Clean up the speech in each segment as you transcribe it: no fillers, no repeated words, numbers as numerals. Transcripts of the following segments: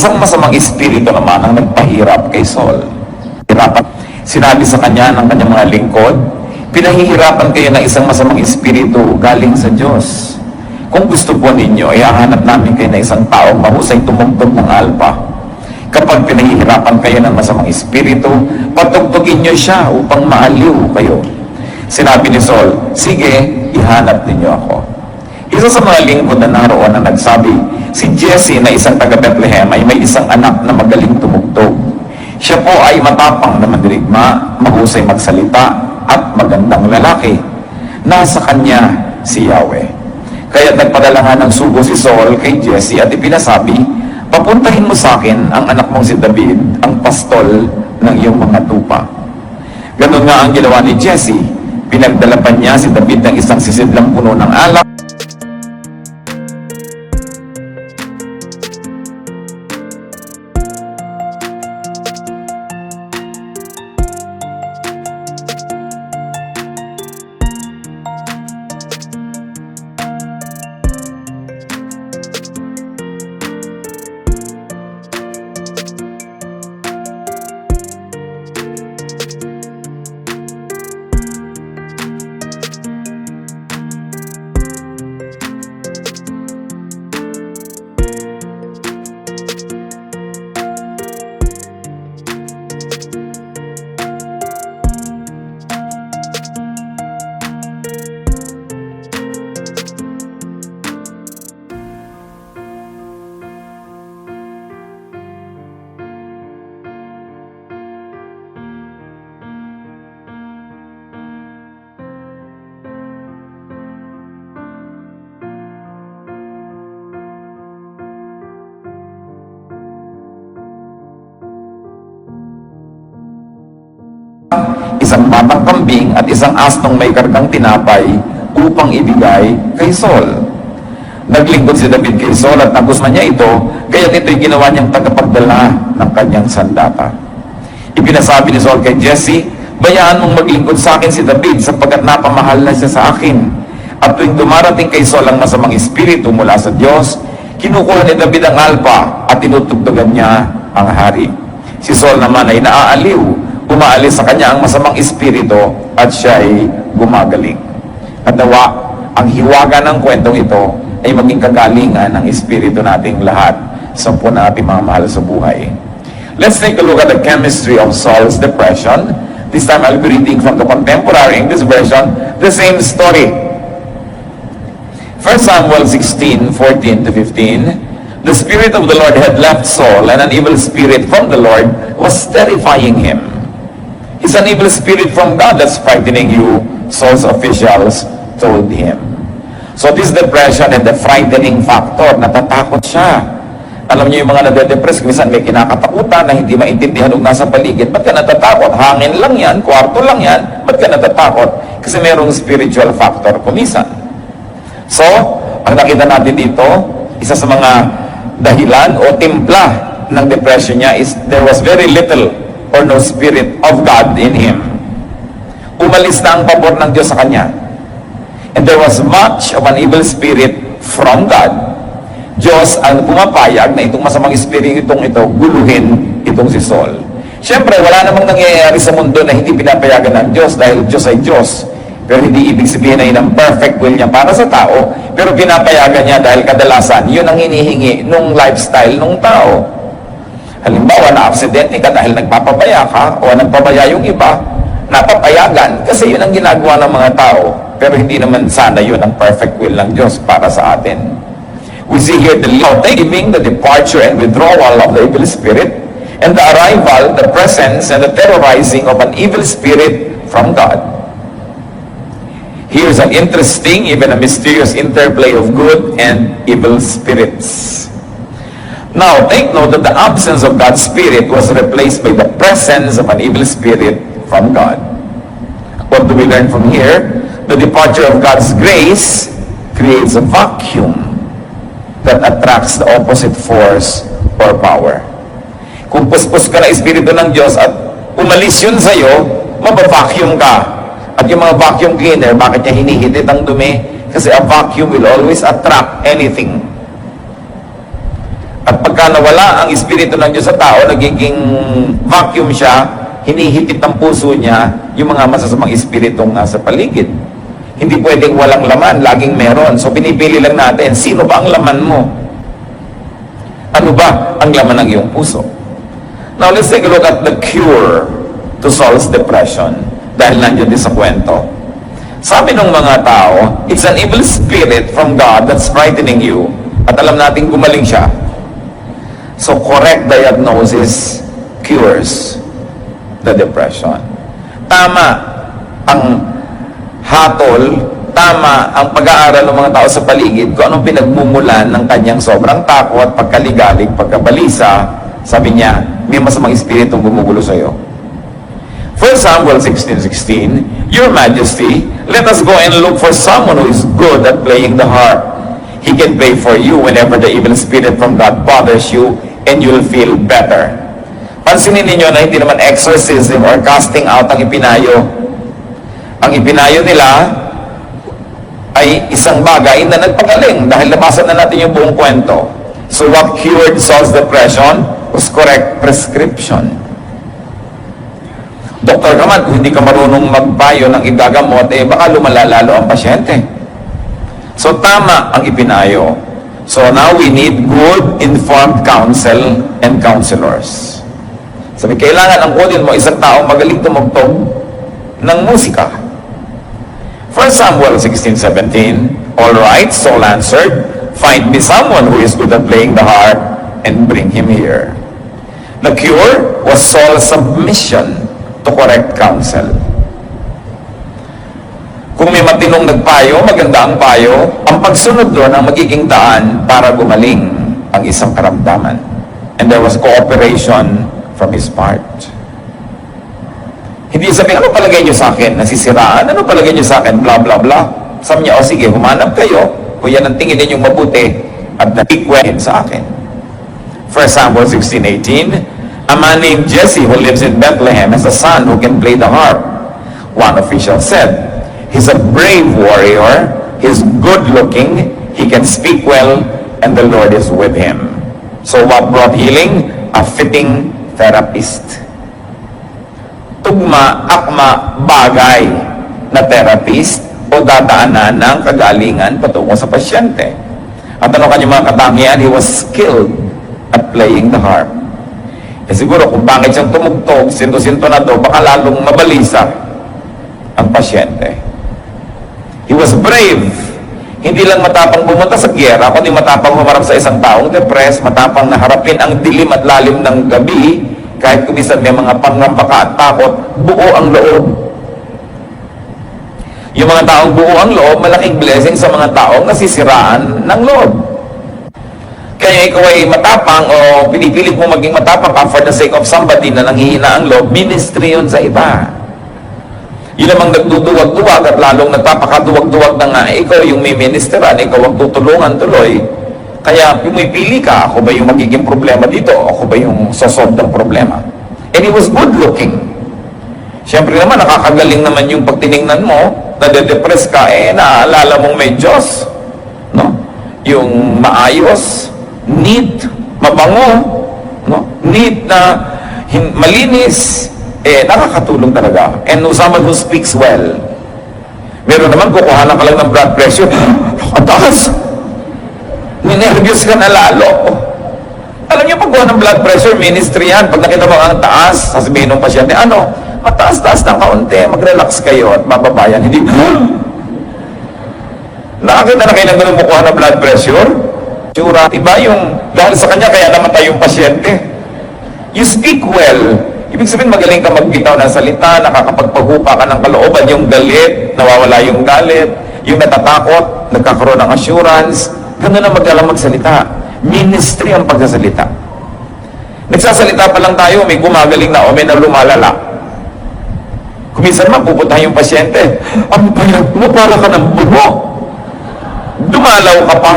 Isang masamang espiritu naman ang nagpahirap kay Saul. Sinabi sa kanya ng kanyang mga lingkod, pinahihirapan kayo ng isang masamang espiritu galing sa Diyos. Kung gusto po ninyo, ihahanap namin kayo na isang taong mahusay tumugtog ng alpa. Kapag pinahihirapan kayo ng masamang espiritu, patugtugin nyo siya upang maaliw kayo. Sinabi ni Saul, sige, ihanap ninyo ako. Isa sa mga lingkod na naroon na nagsabi, si Jesse na isang taga Bethlehem ay may isang anak na magaling tumugtog. Siya po ay matapang na mandirigma, mahusay magsalita, at magandang lalaki. Nasa kanya si Yahweh. Kaya nagpadala nga ng sugo si Saul kay Jesse at ipinasabi, papuntahin mo sa akin ang anak mong si David, ang pastol ng iyong mga tupa. Ganun nga ang ginawa ni Jesse. Pinagdala pa niya si David ng isang sisidlang puno ng alak. Isang batang kambing at isang asnong may kargang tinapay upang ibigay kay Saul. Naglingkod si David kay Saul at nagustuhan niya ito, kaya ito'y ginawa niyang tagapagdala ng kanyang sandata. Ipinasabi ni Saul kay Jesse, bayaan mong maglingkod sa akin si David sapagkat napamahal na siya sa akin. At tuwing dumarating kay Saul ang masamang espiritu mula sa Diyos, kinukuha ni David ang alpa at tinutugtugan niya ang hari. Si Saul naman ay naaaliw, umaalis sa kanya ang masamang espiritu at siya ay gumagaling. At nawa, ang hiwaga ng kwentong ito ay maging kagalingan ng espiritu nating lahat sa po na ating mga mahal sa buhay. Let's take a look at the chemistry of Saul's depression. This time I'll be reading from the contemporary English version, the same story. 1 Samuel 16:14 to 15. The Spirit of the Lord had left Saul, and an evil spirit from the Lord was terrifying him. It's an evil spirit from God that's frightening you, Saul's officials told him. So this depression and the frightening factor, natatakot siya. Alam niyo yung mga nade-depress, minsan may kinakatakutan na hindi maintindihan kung nasa paligid. Ba't ka natatakot? Hangin lang yan, kwarto lang yan. Ba't ka natatakot? Kasi merong spiritual factor kumisan. So, ang nakita natin dito, isa sa mga dahilan o timpla ng depression niya is there was very little or no spirit of God in him. Umalis na ang pabor ng Diyos sa kanya. And there was much of an evil spirit from God. Diyos ang pumapayag na itong masamang espiritu ito guluhin itong si Saul. Siyempre, wala namang nangyayari sa mundo na hindi pinapayagan ng Diyos dahil Diyos ay Diyos. Pero hindi ibig sabihin na yun ang perfect will niya para sa tao, pero pinapayagan niya dahil kadalasan, yun ang hinihingi nung lifestyle nung tao. Halimbawa, na-aksidente ka dahil nagpapabaya ka o nagpabaya yung iba, napapayagan kasi yun ang ginagawa ng mga tao. Pero hindi naman sana yun ang perfect will ng Diyos para sa atin. We see here the giving, the departure and withdrawal of the evil spirit, and the arrival, the presence, and the terrorizing of an evil spirit from God. Here's an interesting, even a mysterious interplay of good and evil spirits. Now, take note that the absence of God's Spirit was replaced by the presence of an evil spirit from God. What do we learn from here? The departure of God's grace creates a vacuum that attracts the opposite force or power. Kung puspos ka na espiritu ng Diyos at umalis yun sa'yo, mabavacuum ka. At yung mga vacuum cleaner, bakit niya hinihitit ang dumi? Kasi a vacuum will always attract anything. At pagka nawala ang Espiritu ng Diyos sa tao, nagiging vacuum siya, hinihipit ng puso niya yung mga masasamang espiritong nasa paligid. Hindi pwedeng walang laman, laging meron. So pinipili lang natin, sino ba ang laman mo? Ano ba ang laman ng iyong puso? Now let's take a look at the cure to Saul's depression. Dahil nandiyan din sa kwento. Sabi ng mga tao, it's an evil spirit from God that's frightening you. At alam natin gumaling siya. So correct diagnosis cures the depression. Tama ang hatol, tama ang pag-aaral ng mga tao sa paligid kung anong pinagmumulan ng kanyang sobrang takot, pagkaligalig, pagkabalisa. Sabi niya, may masamang espiritong gumugulo sa iyo. 1 Samuel 16:16, Your Majesty, let us go and look for someone who is good at playing the harp. He can play for you whenever the evil spirit from God bothers you, and you'll feel better. Pansinin ninyo na hindi naman exorcism or casting out ang ipinayo. Ang ipinayo nila ay isang bagay na nagpagaling dahil nabasa na natin yung buong kwento. So what cured Saul's depression was correct prescription. Doktor ka man, kung hindi ka marunong magpayo ng igagamot, baka lumala lalo ang pasyente. So tama ang ipinayo. So now we need good informed counsel and counselors. Sabi, kailangan ang kunin mo isang taong magaling tumugtog ng musika. 1 Samuel 16:17, All right, Saul answered, find me someone who is good at playing the harp and bring him here. The cure was Saul's submission to correct counsel. Kung may matinong nagpayo, maganda ang payo, ang pagsunod doon ang magiging daan para gumaling ang isang karamdaman. And there was cooperation from his part. Hindi sabihin, ano palagay niyo sa akin? Nasisiraan? Ano palagay niyo sa akin? Blah, blah, blah. Sabi niya, o sige, humanap kayo. Kung yan ang tingin ninyong mabuti at natikwen sa akin. 1 Samuel 16:18, a man named Jesse who lives in Bethlehem has a son who can play the harp. One official said, he's a brave warrior, he's good-looking, he can speak well, and the Lord is with him. So what brought healing? A fitting therapist. Tugma, akma, bagay na therapist o dadaanan ng kagalingan patungo sa pasyente. At ano kanyang mga katangian? He was skilled at playing the harp. Siguro kung bakit siyang tumugtog, sinto-sinto na to, baka lalong mabalisa ang pasyente. He was brave. Hindi lang matapang bumunta sa gyera, kundi matapang humarap sa isang taong depressed, matapang naharapin ang dilim at lalim ng gabi, kahit kumisan may mga pangambaka at takot, buo ang loob. Yung mga taong buo ang loob, malaking blessing sa mga taong nasisiraan ng loob. Kaya ikaw ay matapang o pinipilit mo maging matapang ka for the sake of somebody na nanghihina ang loob, ministry yun sa iba. Yun namang nagduduwag-duwag at lalong nagpapakaduwag-duwag na nga, ikaw yung may ministeran, ikaw ang tutulungan tuloy. Kaya pumipili ka, ako ba yung magiging problema dito? Ako ba yung sasolve ng problema? And he was good looking. Siyempre naman, nakakagaling naman yung pagtiningnan mo, nade-depress ka, naaalala mong may Diyos. No? Yung maayos, neat, mabango, no? Neat na malinis, nakakatulong talaga. And someone who speaks well. Meron naman, kukuhanan ka lang ng blood pressure, ang taas! Ninervyos ka na lalo. Alam niyo, pagkuha ng blood pressure, ministry yan. Pag nakita mo ang taas, sasabihin ng pasyente, ano, mataas-taas ng kaunti, mag-relax kayo at mababayan. Hindi, nakakita na kayo ng ganun kukuha ng blood pressure? Sura, iba yung, dahil sa kanya, kaya namatay yung pasyente. You speak well. Ibig sabihin, magaling ka magbitaw ng salita, nakakapagpahupa ka ng kalooban, yung galit, nawawala yung galit, yung natatakot, nagkakaroon ng assurance, gano'n na magalang magsalita. Ministry ang pagsasalita. Nagsasalita pa lang tayo, may gumagaling na o may nalumalala. Kuminsan man, pupuntahan yung pasyente, ang payag mo, para ka ng bumo. Dumalaw ka pa.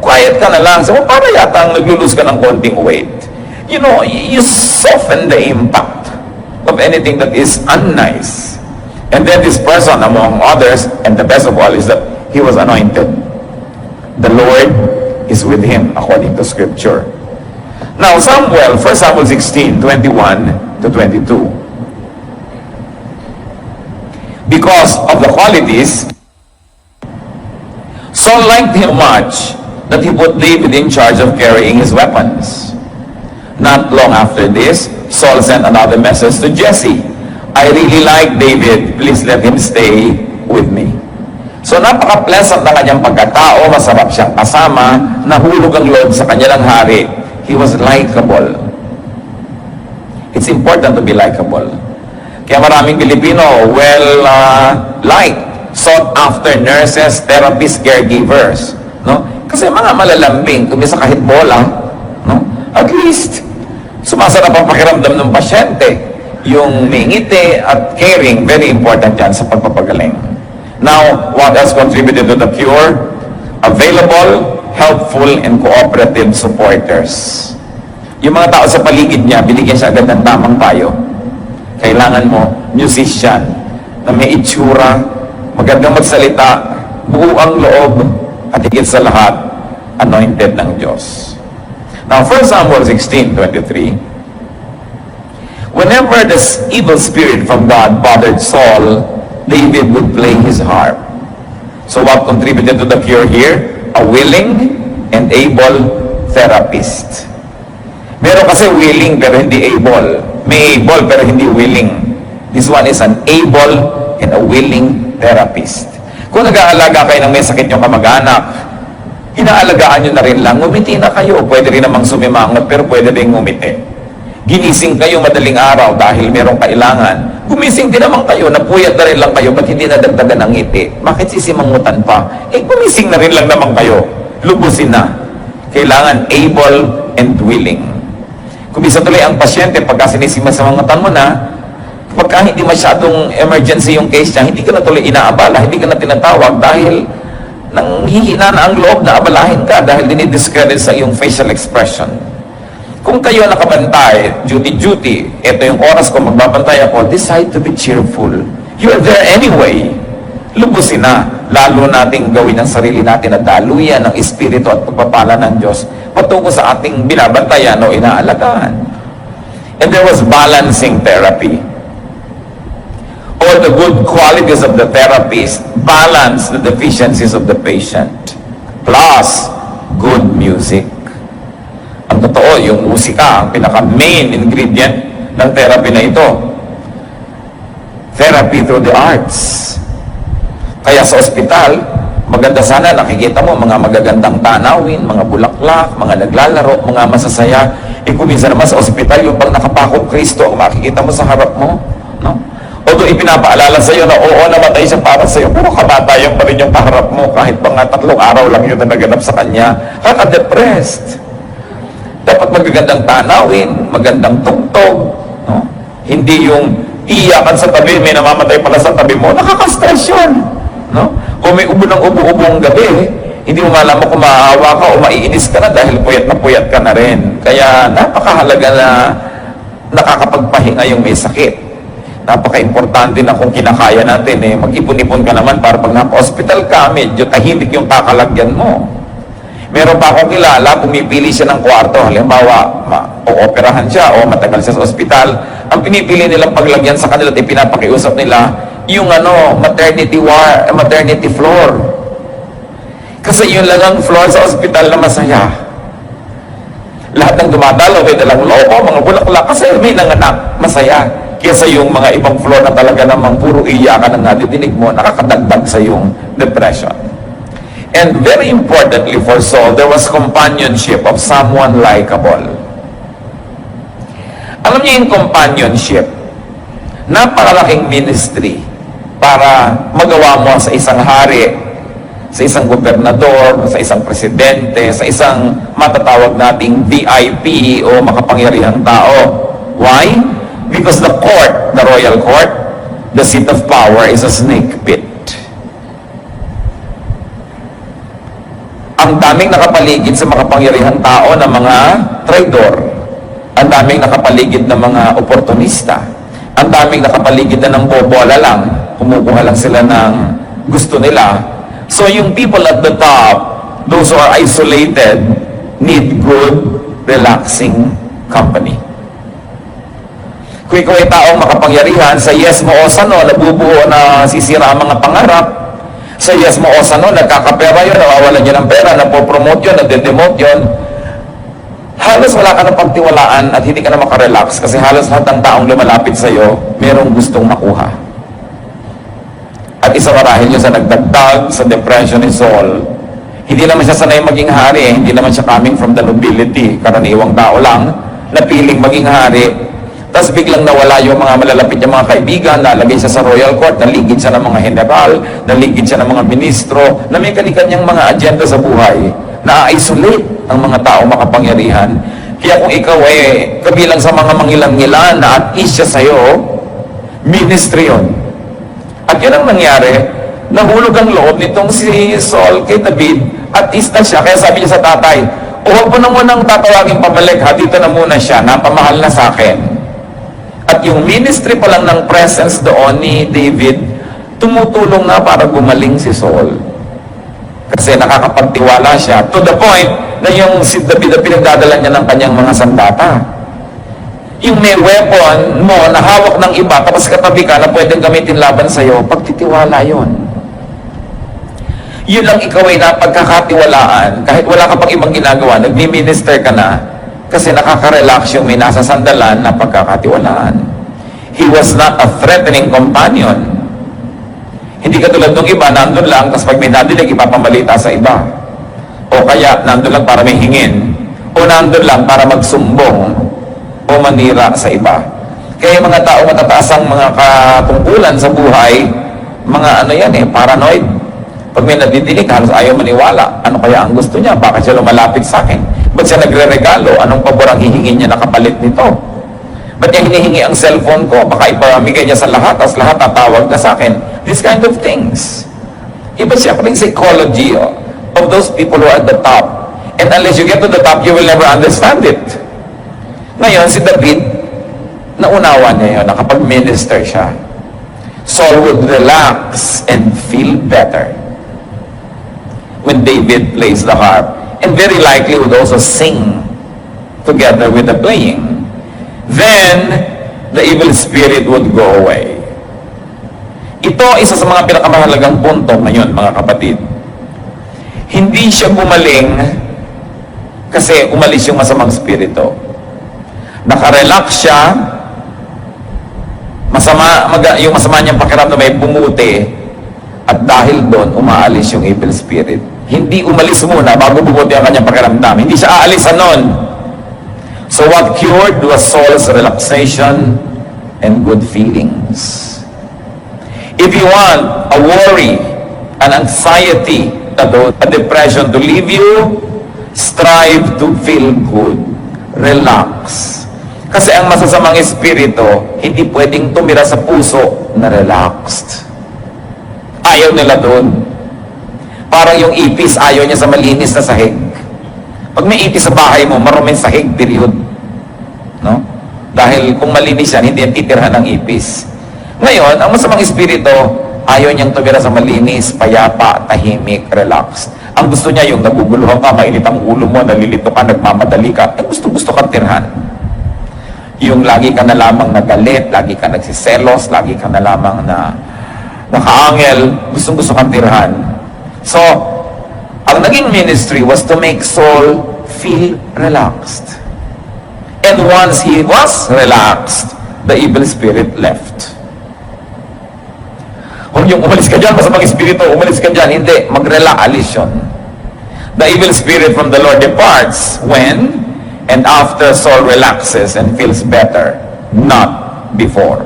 Quiet ka na lang. So, para yata ang naglulus ka ng konting weight. You know, you soften the impact of anything that is unnice. And then this person, among others, and the best of all, is that he was anointed. The Lord is with him, according to Scripture. Now, Samuel, 1 Samuel 16, 21 to 22. Because of the qualities, Saul liked him much that he put David in charge of carrying his weapons. Not long after this, Saul sent another message to Jesse. I really like David. Please let him stay with me. So napaka-pleasant na kanyang pagkatao, masarap siyang kasama, nahulog ang loob sa kanya ng hari. He was likable. It's important to be likable. Kaya maraming Pilipino, liked, sought after nurses, therapists, caregivers. No? Kasi mga malalambing, kumisa kahit bola, no? At least, sumasarap ang pakiramdam ng pasyente. Yung mingiti at caring, very important yan sa pagpapagaling. Now, what else contributed to the cure? Available, helpful, and cooperative supporters. Yung mga tao sa paligid niya, binigyan siya agad ng tamang payo. Kailangan mo, musician, na may itsura, magandang magsalita, buo ang loob, at higit sa lahat, anointed ng Diyos. Now, 1 Samuel 16:23, whenever this evil spirit from God bothered Saul, David would play his harp. So what contributed to the cure here? A willing and able therapist. Meron kasi willing pero hindi able. May able pero hindi willing. This one is an able and a willing therapist. Kung nag-aalaga kayo ng may sakit yung kamag-anak, inaalagaan nyo na rin lang, ngumiti na kayo. Pwede rin namang sumimangot pero pwede rin ngumiti. Ginising kayo madaling araw dahil merong kailangan. Gumising din naman kayo, napuyat na rin lang kayo, ba't hindi nadagdagan ng ngiti? Bakit sisimangutan pa? Gumising na rin lang naman kayo. Lubusin na. Kailangan able and willing. Kung bisa tuloy ang pasyente, pagka sinisimangutan mo na, pagka hindi masyadong emergency yung case niya, hindi ka na tuloy inaabala, hindi ka na tinatawag dahil nang hihina na ang loob na abalahin ka dahil dinidiscredit sa iyong facial expression. Kung kayo nakabantay, duty, ito yung oras ko magbabantay ako, decide to be cheerful. You are there anyway. Lubusin na. Lalo nating gawin ang sarili natin na daluyan ng Espiritu at pagpapala ng Diyos patungo sa ating binabantayan o inaalagaan. And there was balancing therapy. All the good qualities of the therapist balance the deficiencies of the patient. Plus, good music. Ang totoo, yung musika, ang pinaka-main ingredient ng therapy na ito. Therapy through the arts. Kaya sa ospital, maganda sana nakikita mo mga magagandang tanawin, mga bulaklak, mga naglalaro, mga masasaya. Kung minsan naman sa ospital, yung pag nakapakong Kristo, ang makikita mo sa harap mo. No? Although ipinapaalala sa iyo na oo, namatay siya para sa iyo, pero kamatayan pa rin yung kaharap mo kahit pa nga 3 araw lang yun na naganap sa kanya. Kaka-depressed. Dapat magagandang tanawin, magandang tugtog, no? Hindi yung iyakan sa tabi, may namamatay pala sa tabi mo, nakaka-stress yun, no? Kung may ubo ng ubo-ubo ang gabi, hindi mo malaman kung maawa ka o maiinis ka na dahil puyat ka na rin. Kaya napakahalaga na nakakapagpahinga yung may sakit. Napaka-importante na kung kinakaya natin, mag-ipon-ipon ka naman para pag napa-hospital ka, medyo tahimik yung kakalagyan mo. Meron pa akong kilala, pumipili siya ng kwarto. Halimbawa, o-operahan siya o matagal siya sa ospital. Ang pinipili nilang paglagyan sa kanila at ipinapakiusap nila, yung maternity floor. Kasi yun lang ang floor sa ospital na masaya. Lahat ng dumadalo, may dalang loko, mga bulaklak, kasi may nanganak, masaya. Kesa yung mga ibang floor na talaga namang puro iyakan ang nadidinig mo, nakakadagdag sa yung depression. And very importantly for Saul, there was companionship of someone likable. Alam niyo yung companionship, napakalaking ministry para magawa mo sa isang hari, sa isang gobernador, sa isang presidente, sa isang matatawag nating VIP o makapangyarihang tao. Why? Because the court, the royal court, the seat of power is a snake pit. Ang daming nakapaligid sa makapangyarihang tao na mga traidor. Ang daming nakapaligid na mga oportunista. Ang daming nakapaligid na ng bobola lang. Kumukuha lang sila ng gusto nila. So yung people at the top, those who are isolated need good, relaxing company. Kung ikaw ay taong makapangyarihan, sa yes mo o sa no, nabubuo na sisira ang mga pangarap. Sa yes mo o sa no, nagkakapera yun, nawawalan yun ng pera, napopromote yun, nade-demote yun. Halos wala ka na pagtiwalaan at hindi ka na makarelax kasi halos lahat ng taong lumalapit sa iyo, merong gustong makuha. At isa marahil yun sa nagdagdag sa depression ni Saul. Hindi naman siya sanay maging hari, hindi naman siya coming from the nobility, karaniwang tao lang, napiling maging hari. Tapos biglang nawala yung mga malalapit niyang mga kaibigan, nalagay siya sa royal court, naligid siya ng mga general, naligid siya ng mga ministro, na may kanilang mga agenda sa buhay, na-isolate ang mga tao makapangyarihan. Kaya kung ikaw ay kabilang sa mga mangilang-ngilan na at ease siya sa'yo, ministry yun. At yun ang nangyari, nahulog ang loob nitong si Saul kay David, at ease na siya. Kaya sabi niya sa tatay, huwag mo na munang tatawagin pabalik, ha, dito na muna siya, napamahal na sa akin. At yung ministry pa lang ng presence doon ni David, tumutulong na para gumaling si Saul. Kasi nakakapagtiwala siya, to the point na yung si David na pinagdadala niya ng kanyang mga sandata. Yung may weapon mo na hawak ng iba, tapos katabi ka na pwedeng gamitin laban sa'yo, pagtitiwala yon. Yun lang ikaw ay napagkakatiwalaan, kahit wala ka pang ibang ginagawa, nagmi-minister ka na, kasi nakaka-relax yung may nasa sandalan na pagkakatiwalaan. He was not a threatening companion. Hindi katulad ng iba, nandun lang, tapos pag may nadinig, ipapamalita sa iba. O kaya, nandun lang para may hingin. O nandun lang para magsumbong o manira sa iba. Kaya mga tao matataas ang mga katungkulan sa buhay, mga ano yan paranoid. Pag may nadidinig, halos ayaw maniwala. Ano kaya ang gusto niya? Bakit siya lumalapit sa akin? Ba't siya nagre-regalo? Anong pabor ang hihingin niya nakapalit nito? Ba't niya hinihingi ang cellphone ko? Baka ipamigay niya sa lahat, tapos lahat tatawag na sa akin. These kind of things. Iba siya pa rin psychology of those people who are at the top. And unless you get to the top, you will never understand it. Ngayon, si David, naunawa niya yun, nakapag-minister siya. Saul would relax and feel better when David plays the harp. And very likely would also sing together with the playing. Then, the evil spirit would go away. Ito, isa sa mga pinakamahalagang punto ngayon, mga kapatid. Hindi siya gumaling kasi umalis yung masamang spirito. Nakarelax siya, yung masama niyang pakiramdam may bumuti, at dahil doon, umaalis yung evil spirit. Hindi umalis muna bago bumuti ang kanyang pakiramdam. Hindi siya aalis nun. So what cured was Saul's relaxation and good feelings. If you want a worry, an anxiety, a depression to leave you, strive to feel good. Relax. Kasi ang masasamang espiritu, hindi pwedeng tumira sa puso na relaxed. Ayaw nila doon. Parang yung ipis, ayaw niya sa malinis na sahig. Pag may ipis sa bahay mo, maruming sahig, period. No? Dahil kung malinis yan, hindi yan titirhan ng ipis. Ngayon, ang masamang espiritu, ayaw niyang tumira sa malinis, payapa, tahimik, relaxed. Ang gusto niya yung naguguluhan ka, mainit ang ulo mo, nalilito ka, nagmamadali ka, gusto kang tirhan. Yung lagi ka na lamang nagalit, lagi ka nagsiselos, lagi ka na lamang na nakaangel, gusto kang tirhan. So, ang naging ministry was to make Saul feel relaxed. And once he was relaxed, the evil spirit left. Huwag yung umalis ka dyan, masamang espiritu, umalis ka dyan. Hindi, alis yun. The evil spirit from the Lord departs when and after Saul relaxes and feels better, not before.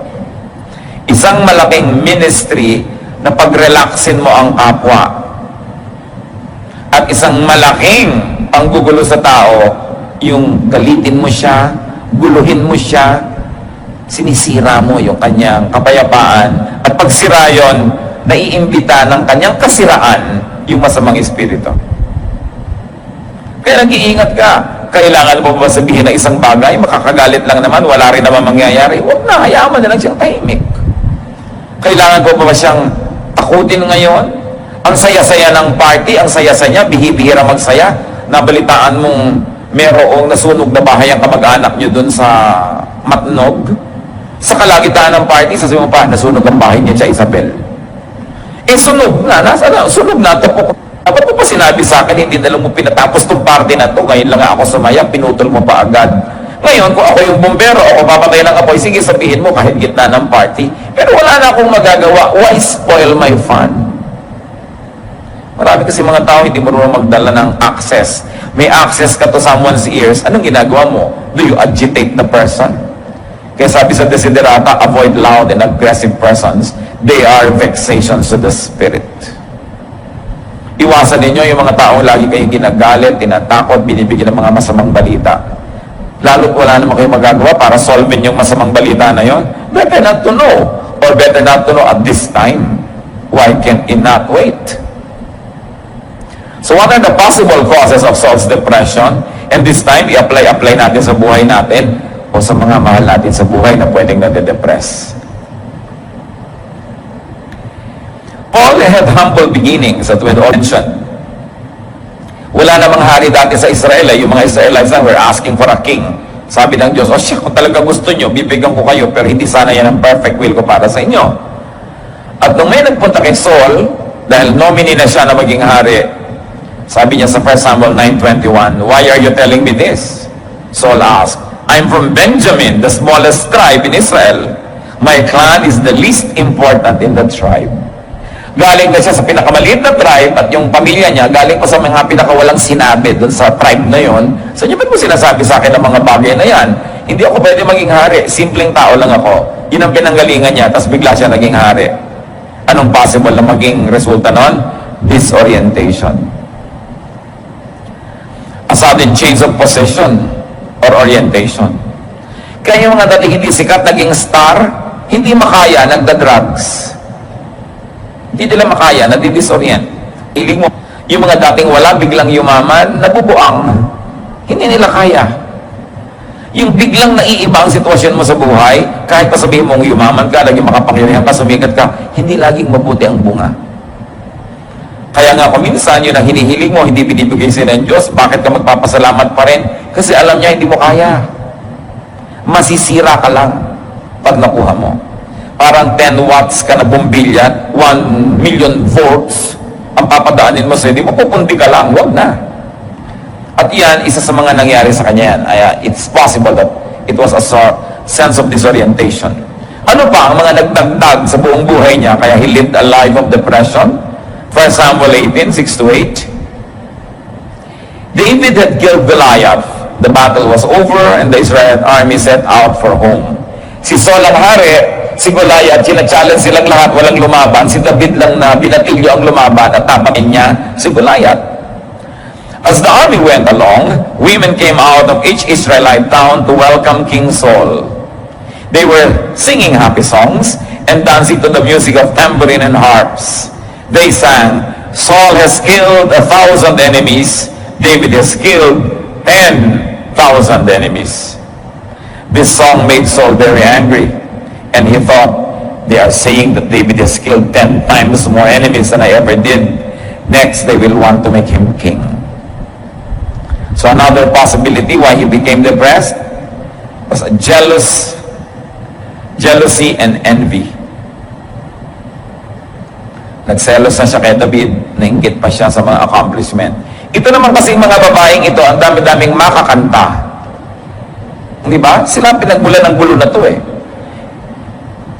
Isang malaking ministry na pag-relaxin mo ang kapwa. At isang malaking panggugulo sa tao, yung galitin mo siya, guluhin mo siya, sinisira mo yung kanyang kapayapaan, at pagsira yon, naiimbita ng kanyang kasiraan yung masamang espiritu. Kaya nag-iingat ka. Kailangan mo ba sabihin na isang bagay, makakagalit lang naman, wala rin naman mangyayari? Huwag na, hayaan mo na lang siyang tahimik. Kailangan ko ba siyang takutin ngayon? Ang saya-saya ng party, ang saya-saya, bihira magsaya. Nabalitaan mong merong nasunog na bahay ang kamag-anak nyo dun sa Matnog. Sa kalagitnaan ng party, sasabihin mo pa, nasunog ang bahay niya sa Isabel. Sunog na, nasa na, sunog na, tapos dapat mo pa sinabi sa akin, hindi na lang mo pinatapos tong party na to, ngayon lang ako sumaya, pinutol mo pa agad. Ngayon, kung ako yung bombero, ako papatay ng apoy, sige sabihin mo kahit gitna ng party. Pero wala na akong magagawa, why spoil my fun? Marami kasi mga tao hindi marunong magdala ng access. May access ka to someone's ears, anong ginagawa mo? Do you agitate the person? Kaya sabi sa Desiderata, avoid loud and aggressive persons. They are vexations to the spirit. Iwasan ninyo yung mga taong lagi kayong ginagalit, tinatakot, binibigyan ng mga masamang balita. Lalo't wala naman kayong magagawa para solvein yung masamang balita na yon. Better not to know, or better not to know at this time. Why can't it not wait? So what are the possible causes of Saul's depression? And this time, i-apply natin sa buhay natin o sa mga mahal natin sa buhay na pwedeng nade-depress. Paul had humble beginnings at with mentioned. Wala namang hari dati sa Israel. Yung mga Israelites na were asking for a king. Sabi ng Diyos, siya, kung talaga gusto nyo, bibigyan ko kayo, pero hindi sana yan ang perfect will ko para sa inyo. At nung may nagpunta kay Saul, dahil nominee na siya na maging hari, sabi niya sa 1 Samuel 9:21, why are you telling me this? Saul asked, I'm from Benjamin, the smallest tribe in Israel. My clan is the least important in the tribe. Galing na siya sa pinakamaliit na tribe at yung pamilya niya, galing pa sa mga pinakawalang sinabi dun sa tribe na yon. So, niyo ba't mo sinasabi sa akin ng mga bagay na yan? Hindi ako pwede maging hari. Simpleng tao lang ako. Yun ang pinanggalingan niya, tapos bigla siya naging hari. Anong possible na maging resulta nun? Disorientation. A sudden change of position or orientation. Kaya yung mga dating hindi sikat, naging star, hindi makaya, nagda-drugs. Hindi nila makaya, nadidisorient. Iling mo, yung mga dating wala, biglang yumaman, nabubuang. Hindi nila kaya. Yung biglang naiiba ang sitwasyon mo sa buhay, kahit pa sabihin mong yumaman ka, laging makapangyarihan ka, sumikat ka, hindi laging mabuti ang bunga. Kaya nga kung minsan, yun ang hinihiling mo, hindi binibigay sila ng Diyos, bakit ka magpapasalamat pa rin? Kasi alam niya, hindi mo kaya. Masisira ka lang pag nakuha mo. Parang 10 watts ka na bumbilya, 1 million volts, ang papadaanin mo sa hindi mo, pupunti ka lang, wag na. At yan, isa sa mga nangyari sa kanya yan. It's possible that it was a sense of disorientation. Ano pa ang mga nagdagdag sa buong buhay niya, kaya he lived a life of depression? 1 Samuel 18:6-8. David had killed Goliath. The battle was over and the Israelite army set out for home. Si Saul ang hari, si Goliath, sina-challenge silang lahat, walang lumaban. Si David lang na binatilyo ang lumaban at tapakin niya si Goliath. As the army went along, women came out of each Israelite town to welcome King Saul. They were singing happy songs and dancing to the music of tambourine and harps. They sang, Saul has killed 1,000 enemies, David has killed 10,000 enemies. This song made Saul very angry, and he thought, they are saying that David has killed 10 times more enemies than I ever did. Next, they will want to make him king. So another possibility why he became depressed was a jealousy and envy. Nagselos na siya kay David, nainggit pa siya sa mga accomplishment. Ito naman kasi mga babaeng ito, ang dami-daming makakanta. Di ba? Sila pinagbulan ng gulo na to eh.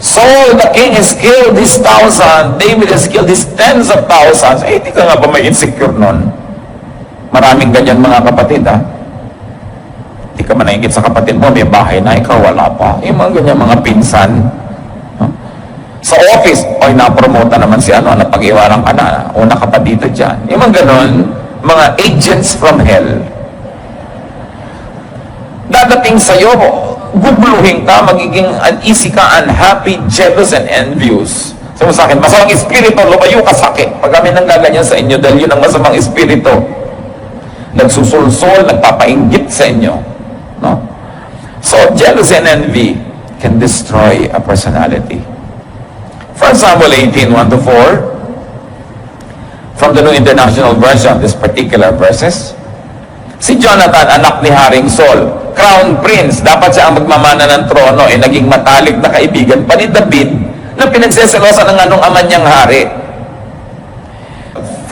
Saul, the king, has killed his 1,000. David has killed his tens of thousands. Hindi ka nga ba may insecure nun? Maraming ganyan mga kapatid, ha? Hindi ka man nainggit sa kapatid mo, may bahay na, ikaw wala pa. Yung mga ganyan mga pinsan. Sa office, napromote naman si napag-iwanan ka na, una ka pa dito dyan. Yung mga ganon, mga agents from hell. Dadating sa'yo, guguluhin ka, magiging uneasy ka, unhappy, jealous, and envious. Sabi sa akin, masamang espiritu, lumayo ka sa akin. Pag kami nang gaganyan sa inyo, dahil yun ang masamang espiritu. Nagsusulsol, nagpapainggit sa inyo. No? So, jealousy and envy can destroy a personality. 1 Samuel 18:1-4. from the New International Version, this particular verses. Si Jonathan, anak ni Haring Saul, crown prince, dapat siya ang magmamana ng trono, naging matalik na kaibigan pa ni David na pinagseselosan ng anong ama niyang hari.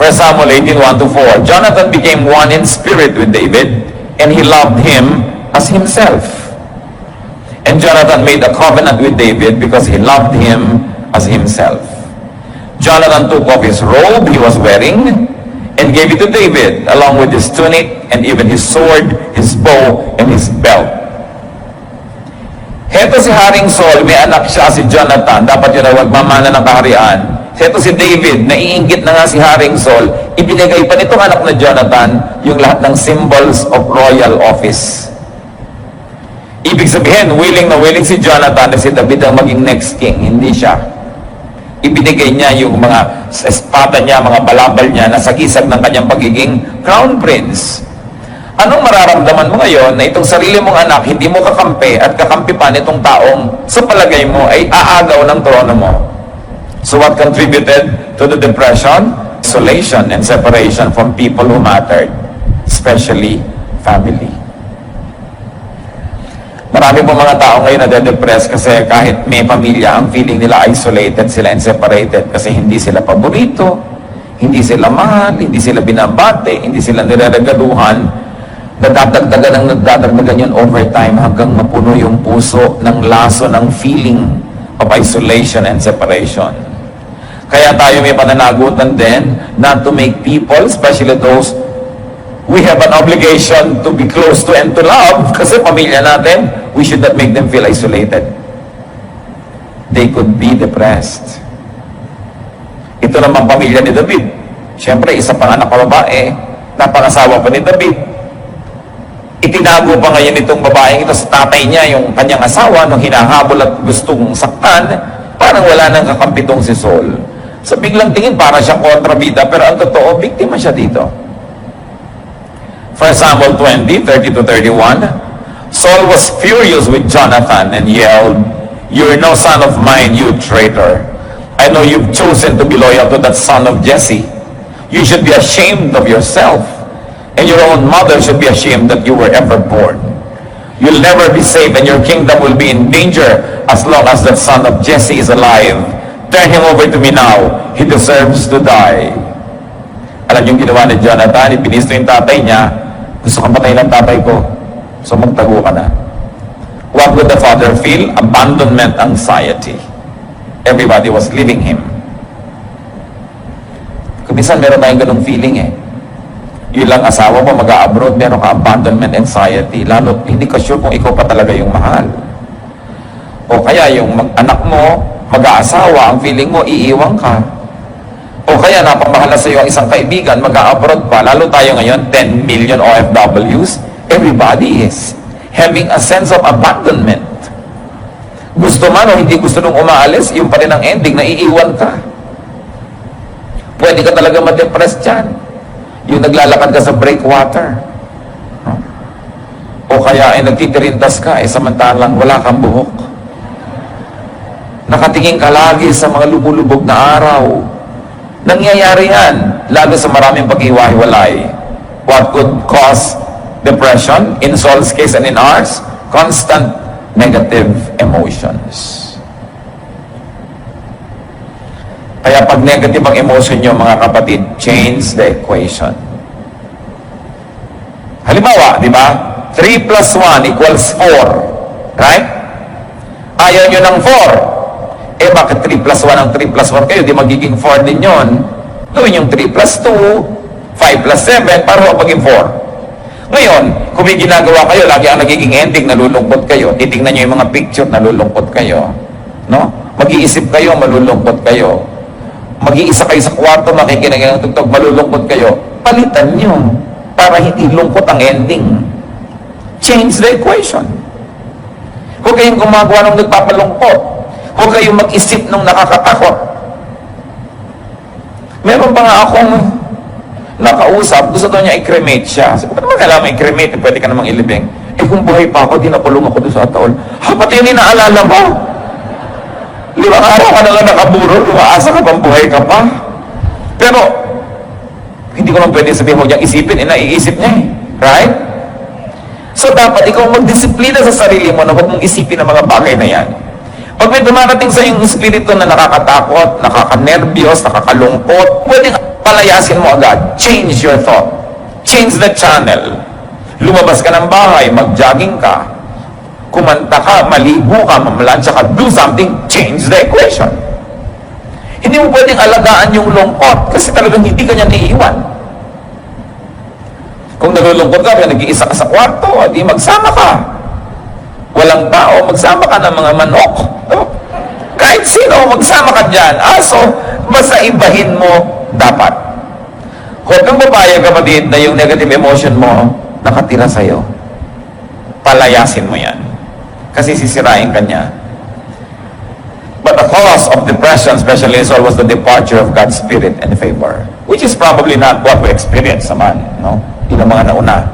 1 Samuel 18:1-4, Jonathan became one in spirit with David, and he loved him as himself. And Jonathan made a covenant with David because he loved him as himself. Jonathan took off his robe he was wearing and gave it to David, along with his tunic and even his sword, his bow, and his belt. Heto si Haring Saul, may anak siya si Jonathan, dapat yun ang magmamana ng kaharian. Heto si David, naiinggit na nga si Haring Saul, ibinigay pa nitong anak na Jonathan yung lahat ng symbols of royal office. Ibig sabihin, willing na willing si Jonathan na si David ang maging next king, hindi siya. Ibinigay niya yung mga espada niya, mga balabal niya na sagisag ng kanyang pagiging crown prince. Anong mararamdaman mo ngayon na itong sarili mong anak, hindi mo kakampi at kakampi pa nitong taong sa palagay mo ay aagaw ng trono mo? So what contributed to the depression? Isolation and separation from people who mattered, especially family. Marami po mga tao ngayon na de-depress kasi kahit may pamilya, ang feeling nila isolated sila and separated kasi hindi sila paborito, hindi sila mahal, hindi sila binabate, hindi sila nireregaluhan. Nadadagdagan yun over time hanggang mapuno yung puso ng laso ng feeling of isolation and separation. Kaya tayo may pananagutan din not to make people, especially those we have an obligation to be close to and to love kasi pamilya natin, we should not make them feel isolated. They could be depressed. Ito naman pamilya ni David. Siyempre, isa pang anak na babae, napangasawa pa ni David. Itinago pa ngayon itong babaeng ito sa tatay niya, yung kanyang asawa, nung hinahabol at gustong saktan, parang wala nang kakampitong si Saul. Sa biglang tingin, para siyang kontrabida, pero ang totoo, biktima siya dito. 1 Samuel 20:30-31, Saul was furious with Jonathan and yelled, "You're no son of mine, you traitor. I know you've chosen to be loyal to that son of Jesse. You should be ashamed of yourself, and your own mother should be ashamed that you were ever born. You'll never be safe and your kingdom will be in danger as long as that son of Jesse is alive. Turn him over to me now. He deserves to die." Alam yung ginawa ni Jonathan, ipinisto yung tatay niya. Gusto kang patay ng tatay ko, so magtago ka na. What would the father feel? Abandonment anxiety. Everybody was leaving him. Kung minsan meron tayong ganung feeling Yun lang asawa mo mag-a-abroad, meron ka abandonment anxiety. Lalo, hindi ka sure kung ikaw pa talaga yung mahal. O kaya yung anak mo, mag-aasawa, ang feeling mo, iiwan ka. O kaya napamahal na sa iyo ang isang kaibigan, mag-a-abroad pa, lalo tayo ngayon, 10 million OFWs, everybody is having a sense of abandonment. Gusto man o hindi gusto nung umaalis, yung pa rin ang ending, naiiwan ka. Pwede ka talaga ma-depress dyan. Yung naglalakad ka sa breakwater. O kaya ay nagtitirintas ka, samantalang wala kang buhok. Nakatingin ka lagi sa mga lubulubog na araw. Nangyayari yan, lalo sa maraming paghiwa-hiwalay. What could cause depression? In Saul's case and in ours, constant negative emotions. Kaya pag negative ang emotion nyo, mga kapatid, change the equation. Halimbawa, di ba? 3 plus 1 equals 4. Right? Ayaw nyo ng 4. Bakit 3 plus 1 ang 3 plus 1 kayo? Di magiging 4 din yun. Gawin yung 3 plus 2, 5 plus 7, para maging 4. Ngayon, kung may ginagawa kayo, lagi ang nagiging ending, nalulungkot kayo. Titingnan nyo yung mga picture, nalulungkot kayo. No? Mag-iisip kayo, malulungkot kayo. Mag-iisa kayo sa kwarto, makikinig ng tugtog, malulungkot kayo. Palitan nyo para hindi lungkot ang ending. Change the equation. Huwag kayong gumagawa ng nagpapalungkot. Huwag kayong mag-isip ng nakakatakot. Meron pa nga akong nakausap, gusto daw niya i-cremate siya. Sabi ko, naman kailangan i-cremate, pwede ka namang ilibing. Kung buhay pa ako, dinapulong ako doon sa ataol. Pati yung inaalala mo. 5 araw ka na lang nakaburo, umaasa ka pang buhay ka pa. Pero, Hindi ko lang pwede sabihin, huwag niyang isipin, naiisip niya eh. Right? So dapat ikaw magdisiplina sa sarili mo na huwag mong isipin ang mga bagay na yan. Pag may dumarating sa iyong espiritu na nakakatakot, nakakanervyos, nakakalungkot, pwede palayasin mo agad. Change your thought. Change the channel. Lumabas ka ng bahay, mag-jogging ka, kumanta ka, maligo ka, mamalansya ka, do something, change the equation. Hindi mo pwedeng alagaan yung lungkot kasi talagang hindi ka niya naiiwan. Kung nalulungkot ka, nag-iisa ka sa kwarto, di magsama ka. Walang tao, magsama ka ng mga manok. Kahit sino, magsama ka dyan. So, basta ibahin mo dapat. Huwag kang papayag, kapatid, na yung negative emotion mo nakatira sa'yo. Palayasin mo yan. Kasi sisirain ka niya. But the cause of depression, especially Saul, was the departure of God's Spirit and favor. Which is probably not what we experience naman, no? Yun ang mga nauna.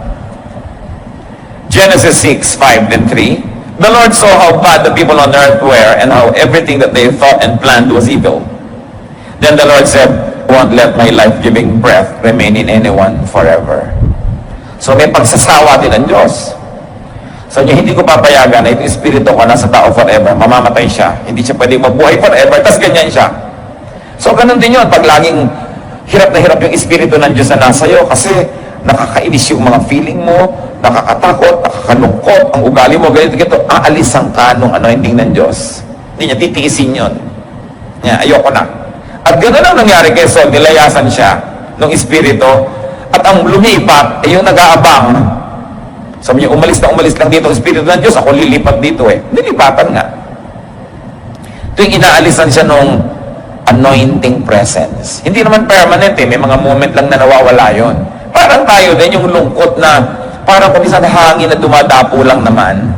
Genesis 6, 5 and 3. The Lord saw how bad the people on earth were and how everything that they thought and planned was evil. Then the Lord said, won't let my life-giving breath remain in anyone forever. So may pagsasawa din ng Diyos. So hindi ko papayagan na ito espiritu ko nasa tao forever, mamamatay siya. Hindi siya pwedeng mabuhay forever, tas ganyan siya. So ganun din yun, pag laging hirap na hirap yung espiritu ng Diyos na nasa iyo kasi nakakainis yung mga feeling mo, nakakatakot, nakakalungkot, ang ugali mo, ganito, aalisan ka nung anointing ng Diyos. Hindi niya titiisin yun. Ayoko na. At gano'n ang nangyari kay Saul, nilayasan siya ng espiritu, at ang lumipat ay yung nag-aabang. Sabi niya, umalis lang dito ang espiritu ng Diyos, ako lilipat dito eh. Nilipatan nga. Tuwing inaalisan siya nung anointing presence. Hindi naman permanent eh, may mga moment lang na nawawala yon. Parang tayo din, yung lungkot na, parang kung isang hangin na dumadapo lang naman.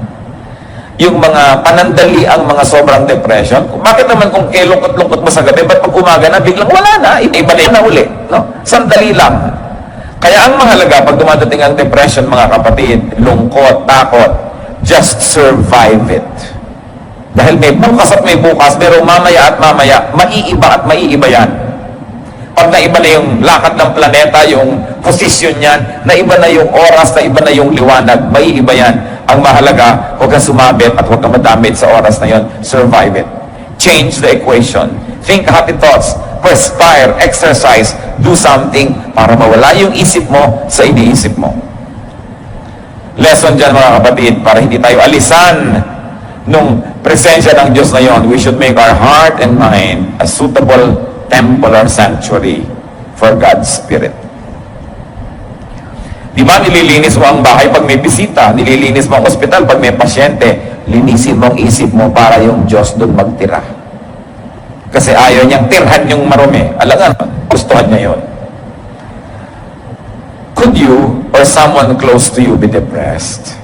Yung mga panandali ang mga sobrang depression. Bakit naman kung lungkot-lungkot mo sa gabi, ba't pag umaga na, biglang wala na, iba na uli. No? Sandali lang. Kaya ang mahalaga, pag dumadating ang depression, mga kapatid, lungkot, takot, just survive it. Dahil may bukas at may bukas, pero mamaya at mamaya, maiiba at maiiba yan. Pag naiba na yung lakad ng planeta, yung posisyon niyan, naiba na yung oras, naiba na yung liwanag, maiiba yan. Ang mahalaga, huwag kang sumabit at huwag kang madamit sa oras na yon. Survive it. Change the equation. Think happy thoughts. Perspire, exercise, do something para mawala yung isip mo sa iniisip mo. Lesson dyan mga kapatid, para hindi tayo alisan nung presensya ng Diyos na yon. We should make our heart and mind a suitable temple or sanctuary for God's Spirit. Di ba nililinis mo ang bahay pag may bisita, nililinis mo ang ospital pag may pasyente, linisin mo ang isip mo para yung Diyos doon magtira. Kasi ayaw niyang tirhan yung marumi. Alangan, gustuhan niya yun. Could you or someone close to you be depressed?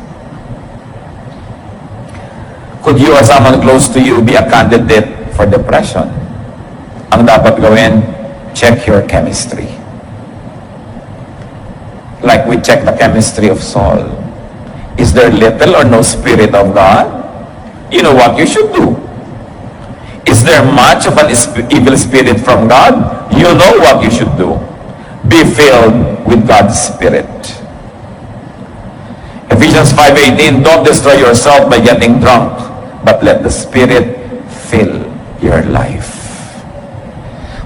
Could you or someone close to you be a candidate for depression? Ang dapat gawin, check your chemistry. Like we check the chemistry of Saul. Is there little or no Spirit of God? You know what you should do. Is there much of an evil spirit from God? You know what you should do. Be filled with God's Spirit. Ephesians 5:18, don't destroy yourself by getting drunk, but let the Spirit fill your life.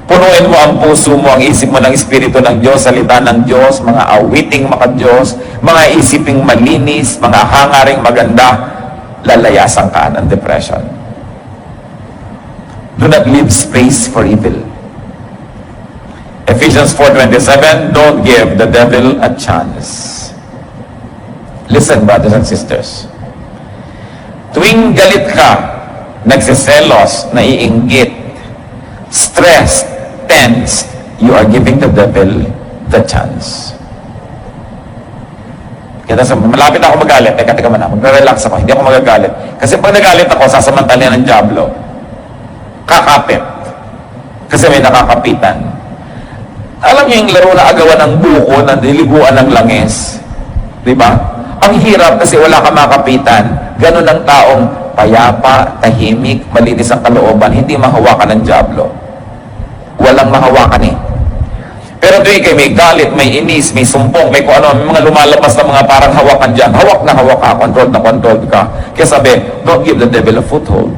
Punuin mo ang puso mo, ang isip mo ng Espiritu ng Diyos, salita ng Diyos, mga awiting maka-Diyos, mga isiping malinis, mga hangaring maganda, lalayasan ka ng depression. Do not leave space for evil. Ephesians 4:27, don't give the devil a chance. Listen, brothers and sisters. Tuwing galit ka, nagsiselos, naiinggit, stressed, tense, you are giving the devil the chance. Kaya malapit ako magalit, teka muna, magre-relax ako, hindi ako magagalit. Kasi pag nagalit ako, sasamantala ng diablo. Kakapit. Kasi may nakakapitan. Alam niyo yung laro na agawan ng buko na niliguan ng langis? Diba? Ang hirap kasi wala ka makapitan. Ganun ang taong payapa, tahimik, malinis ang kalooban, hindi mahawakan ng diablo. Walang mahawakan eh. Pero tuwing kayo may galit, may inis, may sumpong, may kung ano, may mga lumalabas na mga parang hawakan dyan. Hawak na hawak ka, controlled ka. Kaya sabi, don't give the devil a foothold.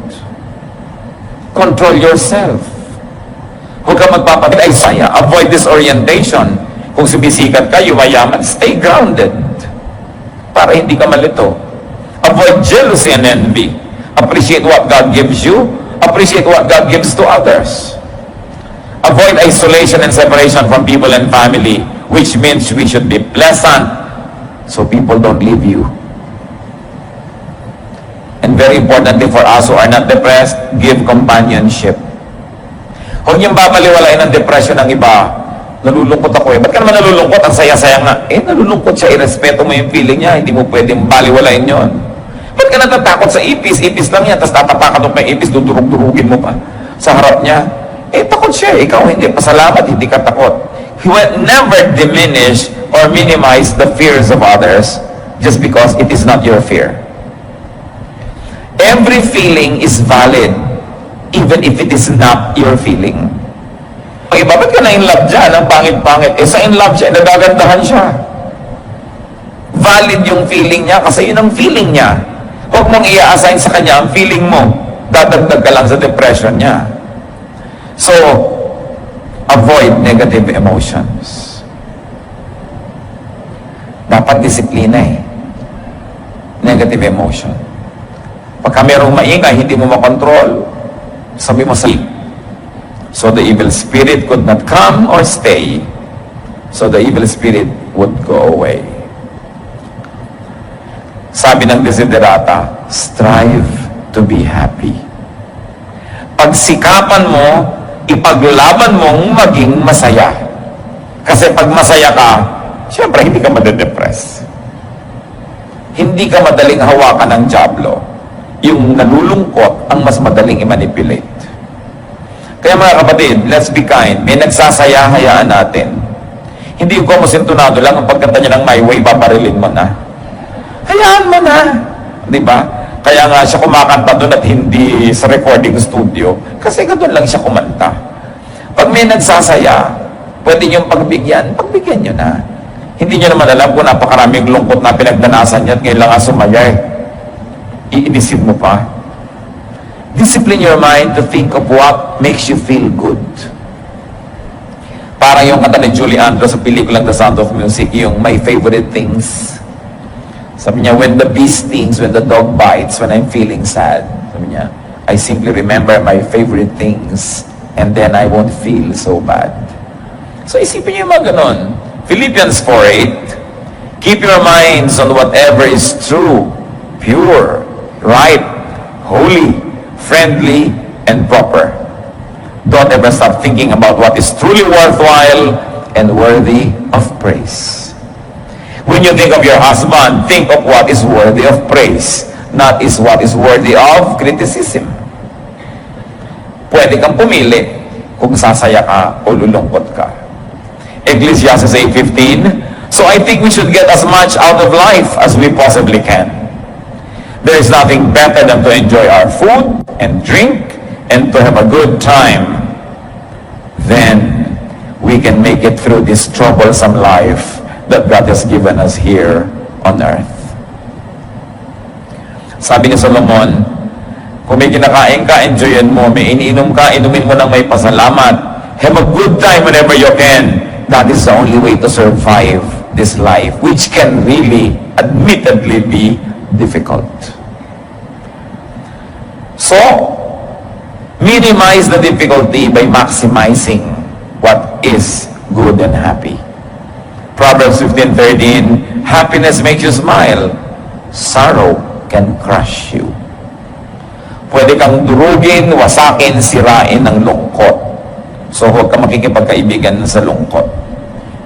Control yourself. Huwag ka magpapalit ay saya. Avoid disorientation. Kung sumisikat ka, yumayaman, stay grounded. Para hindi ka malito. Avoid jealousy and envy. Appreciate what God gives you. Appreciate what God gives to others. Avoid isolation and separation from people and family, which means we should be pleasant so people don't leave you. And very importantly for us who are not depressed, give companionship. Huwag niyong babaliwalain ang depression ng iba. Nalulungkot ako eh. Ba't ka naman nalulungkot? Ang saya-saya nga. Nalulungkot siya. Irespeto mo yung feeling niya. Hindi mo pwedeng baliwalain yon. Ba't ka natatakot sa ipis? Ipis lang yan. Tapos tatapakan mo may ipis, dudurug-durugin mo pa sa harap niya. Takot siya. Ikaw hindi. Pasalamat, hindi ka takot. He will never diminish or minimize the fears of others just because it is not your fear. Every feeling is valid even if it is not your feeling. Okay, bakit ka na in love dyan? Ang pangit-pangit. Sa in love siya, nagagandahan siya. Valid yung feeling niya kasi yun ang feeling niya. Huwag mong i-assign sa kanya ang feeling mo. Dadagdag ka lang sa depression niya. So, avoid negative emotions. Dapat disiplina eh. Negative emotion. Pagka merong maingay, hindi mo makontrol, sabi mo sa so the evil spirit could not come or stay. So the evil spirit would go away. Sabi ng desiderata, strive to be happy. Pagsikapan mo, ipaglaban mong maging masaya. Kasi pag masaya ka, siyempre hindi ka madedepress. Hindi ka madaling hawakan ng dyablo. Yung nalulungkot ang mas madaling i-manipulate. Kaya mga kapatid, let's be kind. May nagsasaya, hayaan natin. Hindi ko musintunado lang ang pagkanta niya ng My Way, babarilin mo na. Hayaan mo na. Di ba? Kaya nga siya kumakanta doon at hindi sa recording studio. Kasi doon lang siya kumanta. Pag may nagsasaya, pwede niyong pagbigyan nyo na. Hindi nyo naman alam kung napakaraming lungkot na pinagdanasan niya at ngayon lang sumaya eh. Iinisip mo pa. Discipline your mind to think of what makes you feel good. Parang yung kanta ni Julie Andrews sa pelikulang The Sound of Music, yung My Favorite Things. Sabi niya, when the bee stings, when the dog bites, when I'm feeling sad, sabi niya, I simply remember my favorite things and then I won't feel so bad. So isipin niyo yung mga ganon. Philippians 4:8, keep your minds on whatever is true, pure, right, holy, friendly, and proper. Don't ever stop thinking about what is truly worthwhile and worthy of praise. When you think of your husband, think of what is worthy of praise, not is what is worthy of criticism. Pwede kang pumili kung sasaya ka o lulungkot ka. Ecclesiastes 8:15, so I think we should get as much out of life as we possibly can. There is nothing better than to enjoy our food and drink and to have a good time. Then we can make it through this troublesome life that God has given us here on earth. Sabi ni Solomon, kung may kinakain ka, enjoyin mo. May iniinom ka, inumin mo ng may pasalamat. Have a good time whenever you can. That is the only way to survive this life, which can really, admittedly, be difficult. So, minimize the difficulty by maximizing what is good and happy. Proverbs 15:13, happiness makes you smile, sorrow can crush you. Pwede kang durugin, wasakin, sirain ng lungkot. So huwag ka makikipagkaibigan sa lungkot.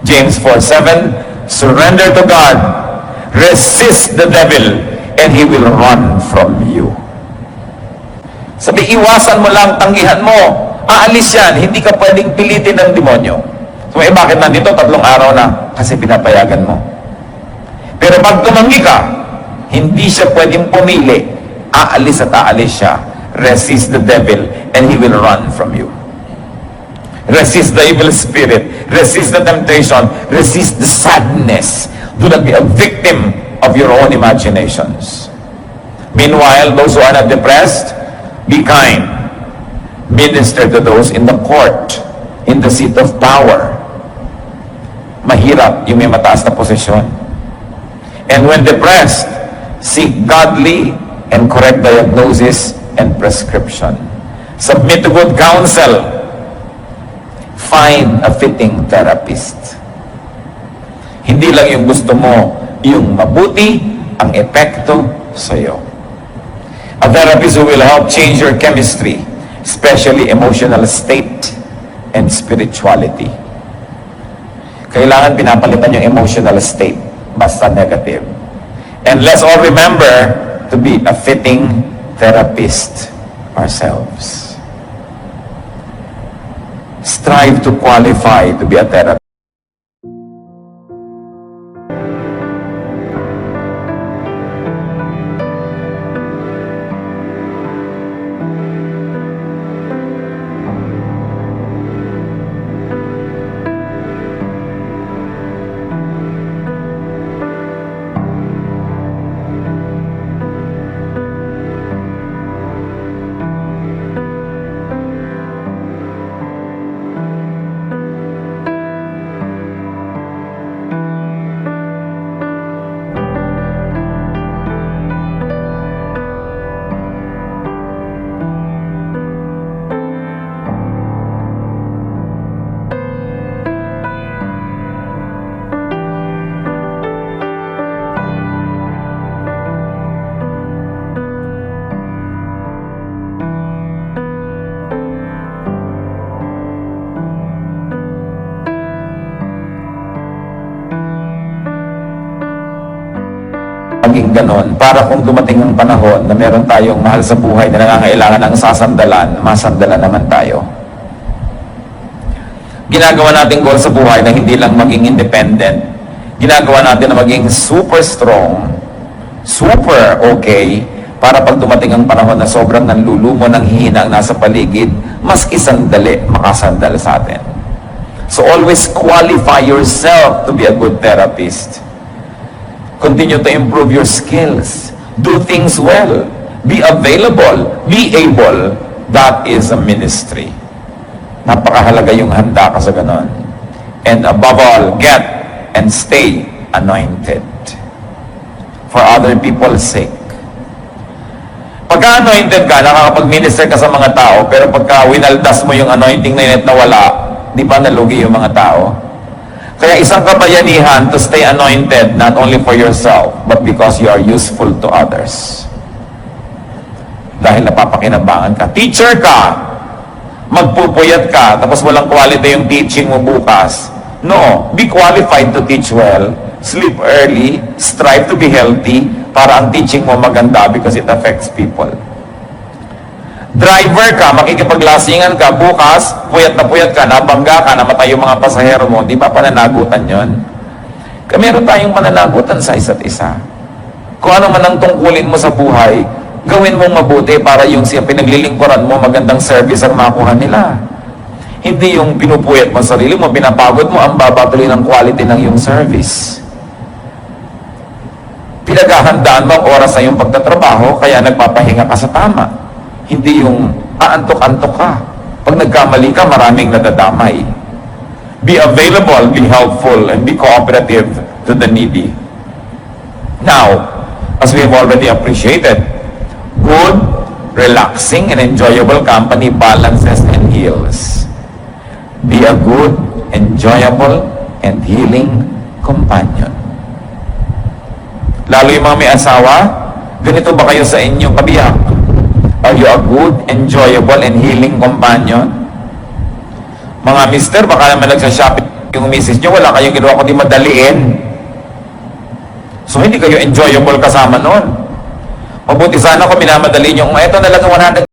James 4:7, surrender to God, resist the devil, and he will run from you. Sabi, iwasan mo lang, tanggihan mo. Aalis yan, hindi ka pwedeng pilitin ng demonyo. So, bakit nandito 3 araw na? Kasi pinapayagan mo. Pero pag tumanggi ka, hindi siya pwedeng pumili. Aalis at aalis siya. Resist the devil and he will run from you. Resist the evil spirit. Resist the temptation. Resist the sadness. Do not be a victim of your own imaginations. Meanwhile, those who are not depressed, be kind. Minister to those in the court, in the seat of power. Mahirap yung may mataas na posisyon. And when depressed, seek godly and correct diagnosis and prescription. Submit to good counsel. Find a fitting therapist. Hindi lang yung gusto mo, yung mabuti ang epekto sa iyo. A therapist who will help change your chemistry, especially emotional state and spirituality. Kailangan pinapalitan yung emotional state, basta negative. And let's all remember to be a fitting therapist ourselves. Strive to qualify to be a therapist. Maging ganon, para kung dumating ang panahon na meron tayong mahal sa buhay na nangangailangan ng sasandalan, masandalan naman tayo. Ginagawa natin goal sa buhay na hindi lang maging independent. Ginagawa natin na maging super strong, super okay, para pag dumating ang panahon na sobrang nanlulumo ng hihina ang nasa paligid, maski sandali, makasandal sa atin. So always qualify yourself to be a good therapist. Continue to improve your skills. Do things well. Be available. Be able. That is a ministry. Napakahalaga yung handa ka sa ganon. And above all, get and stay anointed. For other people's sake. Pagka anointed ka, nakakapag-minister ka sa mga tao, pero pagka winaldas mo yung anointing na yun at nawala, di ba nalugi yung mga tao? Kaya isang kabayanihan to stay anointed not only for yourself, but because you are useful to others. Dahil napapakinabangan ka. Teacher ka, magpupuyat ka, tapos walang quality yung teaching mo bukas. No, be qualified to teach well, sleep early, strive to be healthy, para ang teaching mo maganda because it affects people. Driver ka, makikipaglasingan ka, bukas, puyat ka, nabangga ka, namatay yung mga pasahero mo, di ba pananagutan yon? Meron tayong pananagutan sa isa't isa. Kung ano man ang tungkulin mo sa buhay, gawin mong mabuti para yung siya pinaglilingkuran mo, magandang service ang makuha nila. Hindi yung pinupuyat mo sarili mo, pinapagod mo, ang babatuloy ng quality ng yung service. Pinaghahandaan mo ang oras sa iyong pagtatrabaho, kaya nagpapahinga ka sa tama. Hindi yung aantok-antok ka. Pag nagkamali ka, maraming nadadamay. Be available, be helpful, and be cooperative to the needy. Now, as we have already appreciated, good, relaxing, and enjoyable company balances and heals. Be a good, enjoyable, and healing companion. Lalo yung mga may asawa, ganito ba kayo sa inyong kabiyak? Are you a good, enjoyable, and healing companion? Mga mister, baka naman nagsashopping yung misis nyo, wala kayong ginawa kundi madaliin. So, hindi kayo enjoyable kasama noon. Mabuti sana kung minamadali nyo, ito na lang 100